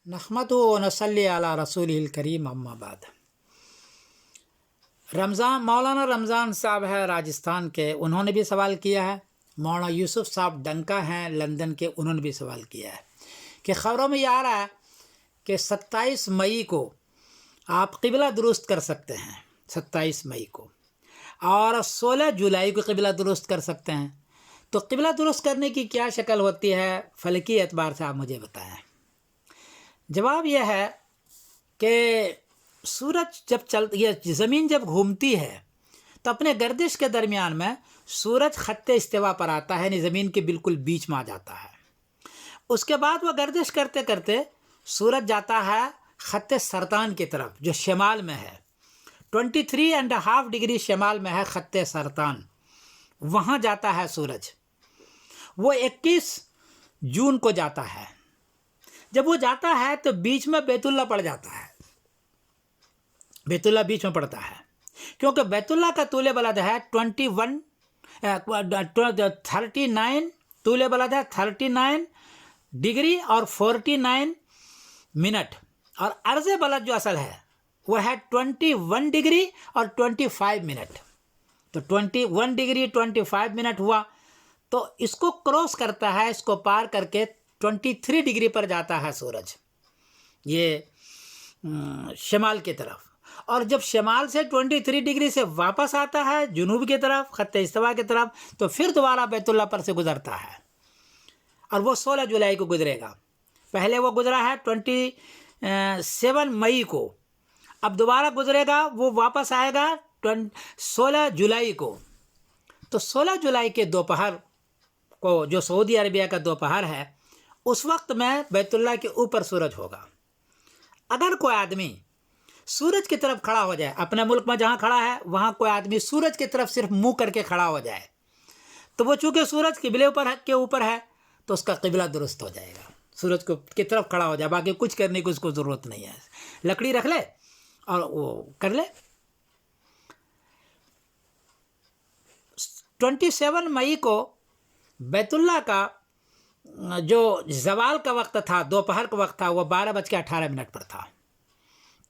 नहमदु व नसल्ली अला रसूलिल करीम अम्मा बाद। रमज़ान मौलाना रमज़ान साहब है राजस्थान के, उन्होंने भी सवाल किया है। मौलाना यूसुफ साहब डंका हैं लंदन के, उन्होंने भी सवाल किया है कि ख़बरों में ये आ रहा है कि 27 मई को आप क़िबला दुरुस्त कर सकते हैं, 27 मई को, और 16 जुलाई को क़िबला दुरुस्त कर सकते हैं। तो क़िबला दुरुस्त करने की क्या शक्ल होती है फ़लकी एतबार से, आप मुझे बताएं। जवाब यह है कि सूरज जब ये ज़मीन जब घूमती है तो अपने गर्दिश के दरमियान में सूरज ख़त्ते इस्तिवा पर आता है, यानी ज़मीन के बिल्कुल बीच में आ जाता है। उसके बाद वह गर्दिश करते करते सूरज जाता है ख़त्ते सरतान की तरफ, जो शमाल में है। 23.5 डिग्री शमाल में है ख़त्ते सरतान, वहाँ जाता है सूरज। वो 21 जून को जाता है। जब वो जाता है तो बीच में बैतुल्ला पड़ जाता है, बैतुल्ला बीच में पड़ता है, क्योंकि बैतुल्ला का तूले बलद है 39 तूले बलद है 39 डिग्री और 49 मिनट, और अर्ज़ बलद जो असल है वह है 21 डिग्री और 25 मिनट। तो 21 डिग्री 25 मिनट हुआ, तो इसको क्रॉस करता है, इसको पार करके 23 डिग्री पर जाता है सूरज, ये शमाल की तरफ। और जब शमाल से 23 डिग्री से वापस आता है जुनूब की तरफ, ख़त्ते इस्तिवा की तरफ, तो फिर दोबारा बैतुल्ला पर से गुज़रता है, और वो 16 जुलाई को गुज़रेगा। पहले वो गुज़रा है 27 मई को, अब दोबारा गुज़रेगा, वो वापस आएगा 16 जुलाई को। तो 16 जुलाई के दोपहर को, जो सऊदी अरबिया का दोपहर है, उस वक्त में बैतुल्ला के ऊपर सूरज होगा। अगर कोई आदमी सूरज की तरफ खड़ा हो जाए, अपने मुल्क में जहाँ खड़ा है वहाँ कोई आदमी सूरज की तरफ सिर्फ मुंह करके खड़ा हो जाए, तो वो चूँकि सूरज क़िबले के ऊपर है तो उसका क़िबला दुरुस्त हो जाएगा। सूरज को की तरफ खड़ा हो जाए, बाकी कुछ करने की उसको ज़रूरत नहीं है, लकड़ी रख ले और वो कर ले। 27 मई को बैतुल्ला का जो ज़वाल का वक्त था, दोपहर का वक्त था, वो 12:18 पर था।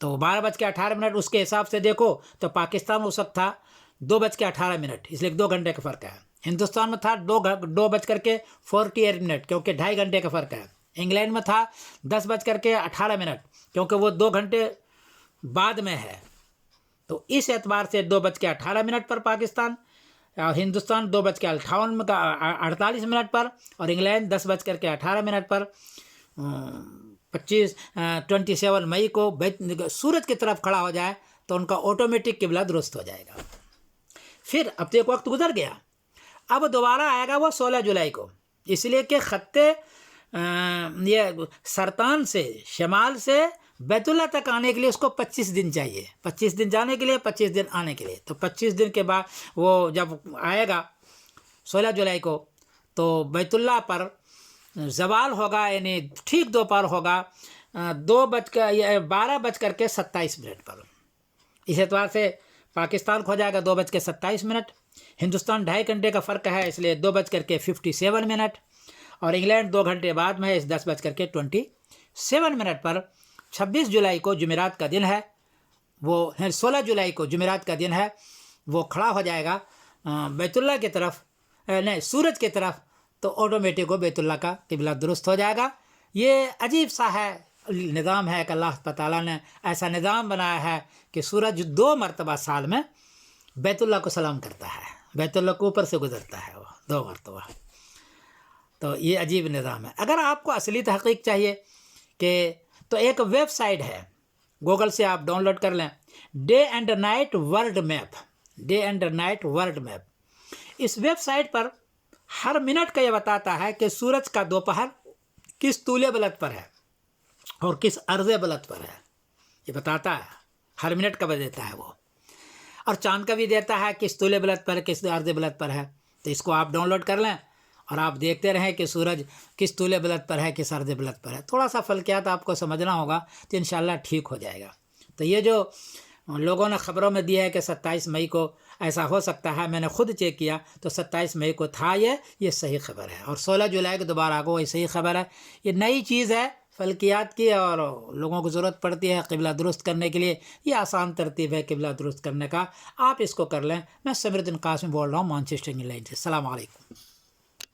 तो 12:18, उसके हिसाब से देखो तो पाकिस्तान उस वक्त था 2:18, इसलिए 2 घंटे का फ़र्क है। हिंदुस्तान में था 2:48, क्योंकि 2.5 घंटे का फ़र्क है। इंग्लैंड में था 10:18, क्योंकि वो 2 घंटे बाद में है। तो इस एतबार से 2:18 पर पाकिस्तान, और हिंदुस्तान 2:48 पर, और इंग्लैंड 10:18 पर 27 मई को सूरज की तरफ खड़ा हो जाए तो उनका ऑटोमेटिक क़िबला दुरुस्त हो जाएगा। फिर अब तो एक वक्त गुजर गया, अब दोबारा आएगा वो 16 जुलाई को, इसलिए कि ख़त्ते ये सरतान से, शमाल से बैतुल्ला तक आने के लिए उसको 25 दिन चाहिए, 25 दिन जाने के लिए, 25 दिन आने के लिए। तो 25 दिन के बाद वो जब आएगा 16 जुलाई को, तो बैतुल्ला पर ज़वाल होगा, यानी ठीक दोपहर होगा 12:27 पर। इस एतबार से पाकिस्तान खो जाएगा 2:27, हिंदुस्तान 2.5 घंटे का फ़र्क है, इसलिए 2:57, और इंग्लैंड 2 घंटे बाद में है, इस 10:27 पर 26 जुलाई को जुमेरात का दिन है, वो 16 जुलाई को जुमेरात का दिन है, वो खड़ा हो जाएगा बैतुल्ला की तरफ, नहीं सूरज की तरफ, तो ऑटोमेटिक हो बैतुल्ला का क़िबला दुरुस्त हो जाएगा। ये अजीब सा है निज़ाम है कि अल्लाह ताला ने ऐसा निज़ाम बनाया है कि सूरज 2 मरतबा साल में बैतुल्ला को सलाम करता है, बैतुल्ला के ऊपर से गुज़रता है वो 2 मरतबा। तो ये अजीब निज़ाम है। अगर आपको असली तहक़ीक़ चाहिए कि, तो एक वेबसाइट है, गूगल से आप डाउनलोड कर लें, day and night world map. इस वेबसाइट पर हर मिनट का ये बताता है कि सूरज का दोपहर किस तूले बलद पर है और किस अर्ज़े बलद पर है, ये बताता है, हर मिनट का देता है वो। और चाँद का भी देता है किस तूले बलद पर, किस अर्ज़े बलद पर है। तो इसको आप डाउनलोड कर लें और आप देखते रहें कि सूरज किस तूले बलद पर है, किस अर्ज़े बलद पर है। थोड़ा सा फ़ल्कियात आपको समझना होगा तो इंशाअल्लाह ठीक हो जाएगा। तो ये जो लोगों ने ख़बरों में दिया है कि 27 मई को ऐसा हो सकता है, मैंने खुद चेक किया तो 27 मई को था, ये सही खबर है। और 16 जुलाई को दोबारा को ये सही खबर है। ये नई चीज़ है, فلکیات کی اور لوگوں کو ضرورت پڑتی ہے قبلہ درست کرنے کے لیے، یہ آسان ترتیب ہے قبلہ درست کرنے کا، آپ اس کو کر لیں۔ میں سمیر الدین قاسمی بول رہا ہوں مانچسٹر انگلینڈ سے۔ السلام علیکم۔